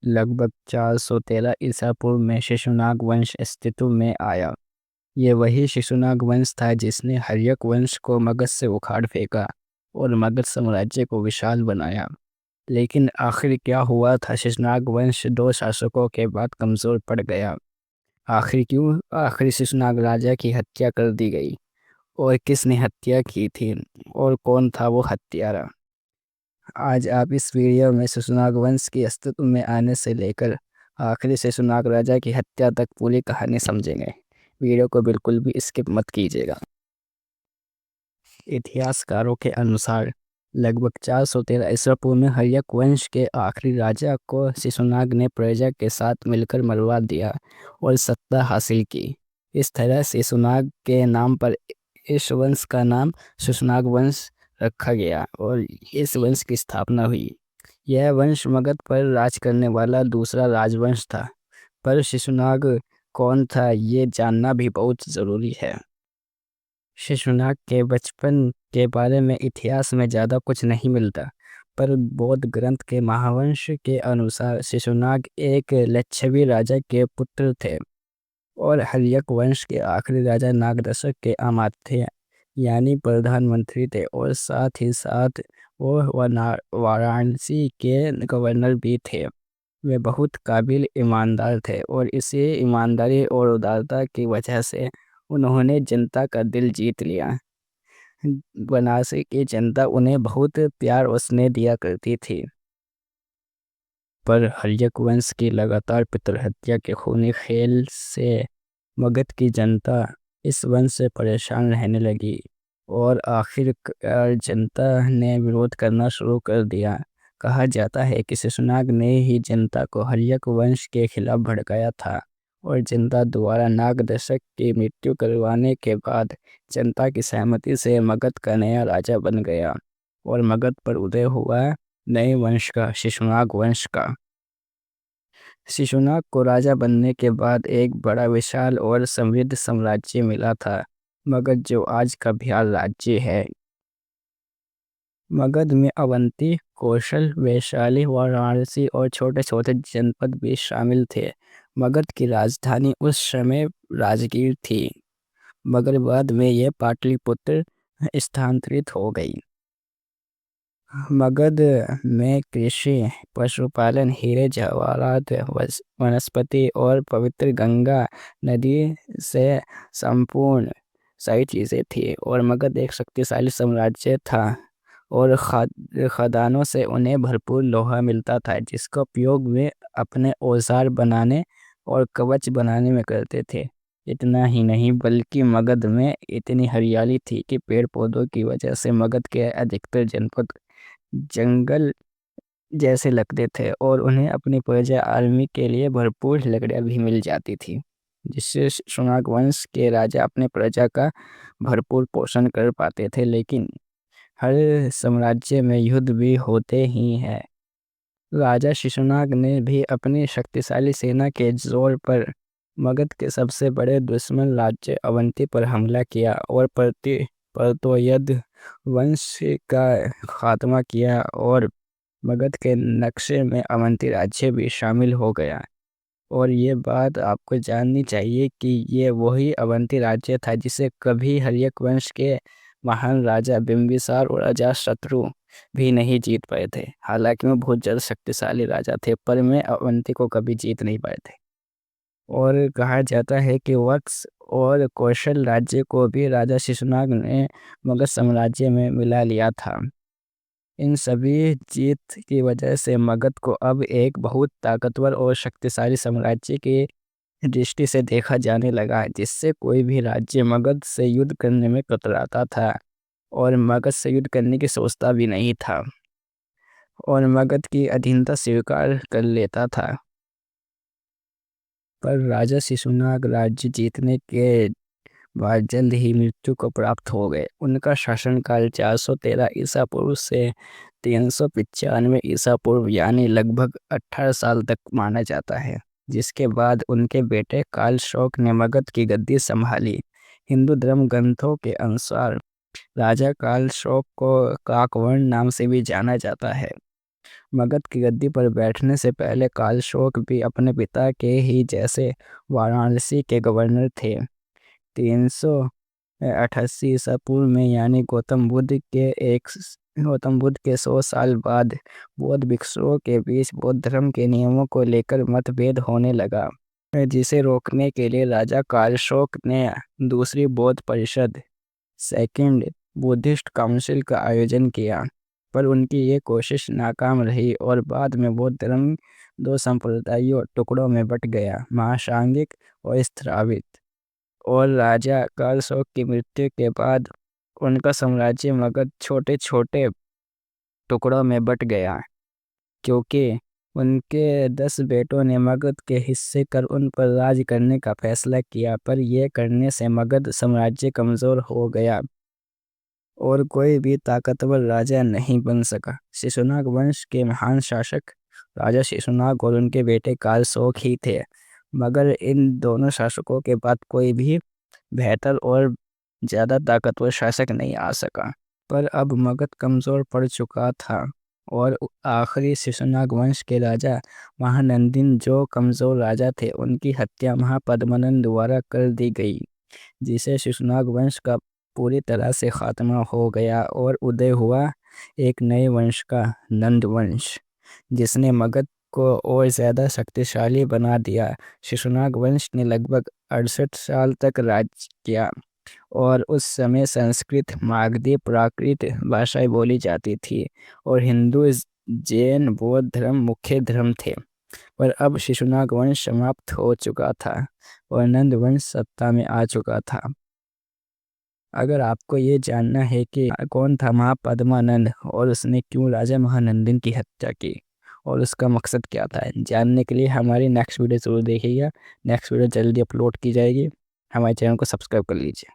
लगभग 413 ईसा पूर्व में शिशुनाग वंश अस्तित्व में आया। ये वही शिशुनाग वंश था जिसने हर्यक वंश को मगध से उखाड़ फेंका और मगध साम्राज्य को विशाल बनाया। लेकिन आखिर क्या हुआ था? शिशुनाग वंश दो शासकों के बाद कमज़ोर पड़ गया। आखिर क्यों? आखिर शिशुनाग राजा की हत्या कर दी गई। और किसने हत्या की थी? और कौन था वो हत्यारा? आज आप इस वीडियो में शिशुनाग वंश की अस्तित्व में आने से लेकर आखिरी शिशुनाग राजा की हत्या तक पूरी कहानी समझेंगे। वीडियो को बिल्कुल भी स्किप मत कीजिएगा। इतिहासकारों के अनुसार लगभग 413 ईसा पूर्व में हर्यक वंश के आखिरी राजा को शिशुनाग ने प्रजा के साथ मिलकर मरवा दिया और सत्ता हासिल की। इस तरह शिशुनाग के नाम पर इस वंश का नाम शिशुनाग वंश रखा गया और इस वंश की स्थापना हुई। यह वंश मगध पर राज करने वाला दूसरा राजवंश था। पर शिशुनाग कौन था ये जानना भी बहुत ज़रूरी है। शिशुनाग के बचपन के बारे में इतिहास में ज़्यादा कुछ नहीं मिलता, पर बौद्ध ग्रंथ के महावंश के अनुसार शिशुनाग एक लिच्छवी राजा के पुत्र थे और हर्यक वंश के आखिरी राजा नागदशक के अमात्य थे, यानी प्रधानमंत्री थे। और साथ ही साथ वो वाराणसी के गवर्नर भी थे। वे बहुत काबिल ईमानदार थे और इसी ईमानदारी और उदारता की वजह से उन्होंने जनता का दिल जीत लिया। बनारस की जनता उन्हें बहुत प्यार और स्नेह दिया करती थी। पर हर्यक वंश की लगातार पितृहत्या के खूनी खेल से मगध की जनता इस वंश से परेशान रहने लगी और आखिरकार जनता ने विरोध करना शुरू कर दिया। कहा जाता है कि शिशुनाग ने ही जनता को हर्यक वंश के खिलाफ भड़काया था और जनता द्वारा नागदशक की मृत्यु करवाने के बाद जनता की सहमति से मगध का नया राजा बन गया और मगध पर उदय हुआ नए वंश का, शिशुनाग वंश का। शिशुनाग को राजा बनने के बाद एक बड़ा विशाल और समृद्ध साम्राज्य मिला था, मगध, जो आज का बिहार राज्य है। मगध में अवंती, कौशल, वैशाली, वाराणसी और छोटे छोटे जनपद भी शामिल थे। मगध की राजधानी उस समय राजगीर थी, मगर बाद में यह पाटलिपुत्र स्थानांतरित हो गई। मगध में कृषि, पशुपालन, हीरे जवाहरात, वनस्पति और पवित्र गंगा नदी से संपूर्ण सारी चीज़ें थी और मगध एक शक्तिशाली साम्राज्य था और खदानों से उन्हें भरपूर लोहा मिलता था जिसका उपयोग वे अपने औजार बनाने और कवच बनाने में करते थे। इतना ही नहीं बल्कि मगध में इतनी हरियाली थी कि पेड़ पौधों की वजह से मगध के अधिकतर जनपद जंगल जैसे लगते थे और उन्हें अपनी प्रजा आर्मी के लिए भरपूर लकड़ियाँ भी मिल जाती थी, जिससे शिशुनाग वंश के राजा अपने प्रजा का भरपूर पोषण कर पाते थे। लेकिन हर साम्राज्य में युद्ध भी होते ही हैं। राजा शिशुनाग ने भी अपनी शक्तिशाली सेना के जोर पर मगध के सबसे बड़े दुश्मन राज्य अवंती पर हमला किया और परतोयद वंश का खात्मा किया और मगध के नक्शे में अवंती राज्य भी शामिल हो गया। और ये बात आपको जाननी चाहिए कि ये वही अवंती राज्य था जिसे कभी हर्यक वंश के महान राजा बिंबिसार और अजातशत्रु भी नहीं जीत पाए थे। हालांकि वो बहुत ज़्यादा शक्तिशाली राजा थे, पर मैं अवंती को कभी जीत नहीं पाए थे। और कहा जाता है कि वत्स और कौशल राज्य को भी राजा शिशुनाग ने मगध साम्राज्य में मिला लिया था। इन सभी जीत की वजह से मगध को अब एक बहुत ताकतवर और शक्तिशाली साम्राज्य की दृष्टि से देखा जाने लगा, जिससे कोई भी राज्य मगध से युद्ध करने में कतराता था और मगध से युद्ध करने की सोचता भी नहीं था और मगध की अधीनता स्वीकार कर लेता था। पर राजा शिशुनाग राज्य जीतने के बाद जल्द ही मृत्यु को प्राप्त हो गए। उनका शासनकाल 413 ईसा पूर्व से 395 ईसा पूर्व यानी लगभग 18 साल तक माना जाता है, जिसके बाद उनके बेटे कालशोक ने मगध की गद्दी संभाली। हिंदू धर्म ग्रंथों के अनुसार राजा कालशोक को काकवर्ण नाम से भी जाना जाता है मगध की गद्दी पर बैठने से पहले कालशोक भी अपने पिता के ही जैसे वाराणसी के गवर्नर थे। 388 ईसा पूर्व में यानी गौतम बुद्ध के 100 साल बाद बौद्ध भिक्षुओं के बीच बौद्ध धर्म के नियमों को लेकर मतभेद होने लगा, जिसे रोकने के लिए राजा कालशोक ने दूसरी बौद्ध परिषद सेकंड बुद्धिस्ट काउंसिल का आयोजन किया, पर उनकी ये कोशिश नाकाम रही और बाद में बौद्ध धर्म दो संप्रदायों टुकड़ों में बट गया, महासांगिक और स्थरावित। और राजा कालशोक की मृत्यु के बाद उनका साम्राज्य मगध छोटे छोटे टुकड़ों में बट गया, क्योंकि उनके 10 बेटों ने मगध के हिस्से कर उन पर राज करने का फैसला किया, पर यह करने से मगध साम्राज्य कमज़ोर हो गया और कोई भी ताकतवर राजा नहीं बन सका। शिशुनाग वंश के महान शासक राजा शिशुनाग और उनके बेटे कालशोक ही थे, मगर इन दोनों शासकों के बाद कोई भी बेहतर और ज़्यादा ताकतवर शासक नहीं आ सका। पर अब मगध कमज़ोर पड़ चुका था और आखिरी शिशुनाग वंश के राजा महानंदिन, जो कमज़ोर राजा थे, उनकी हत्या महापद्मनंद द्वारा कर दी गई, जिसे शिशुनाग वंश का पूरी तरह से खात्मा हो गया और उदय हुआ एक नए वंश का, नंद वंश, जिसने मगध को और ज़्यादा शक्तिशाली बना दिया। शिशुनाग वंश ने लगभग 68 साल तक राज किया और उस समय संस्कृत, मागधी, प्राकृत भाषाएं बोली जाती थी और हिंदू, जैन, बौद्ध धर्म मुख्य धर्म थे। पर अब शिशुनाग वंश समाप्त हो चुका था और नंद वंश सत्ता में आ चुका था। अगर आपको ये जानना है कि कौन था महापद्मानंद और उसने क्यों राजा महानंदन की हत्या की और उसका मकसद क्या था, जानने के लिए हमारी नेक्स्ट वीडियो ज़रूर देखिएगा। नेक्स्ट वीडियो जल्दी अपलोड की जाएगी। हमारे चैनल को सब्सक्राइब कर लीजिए।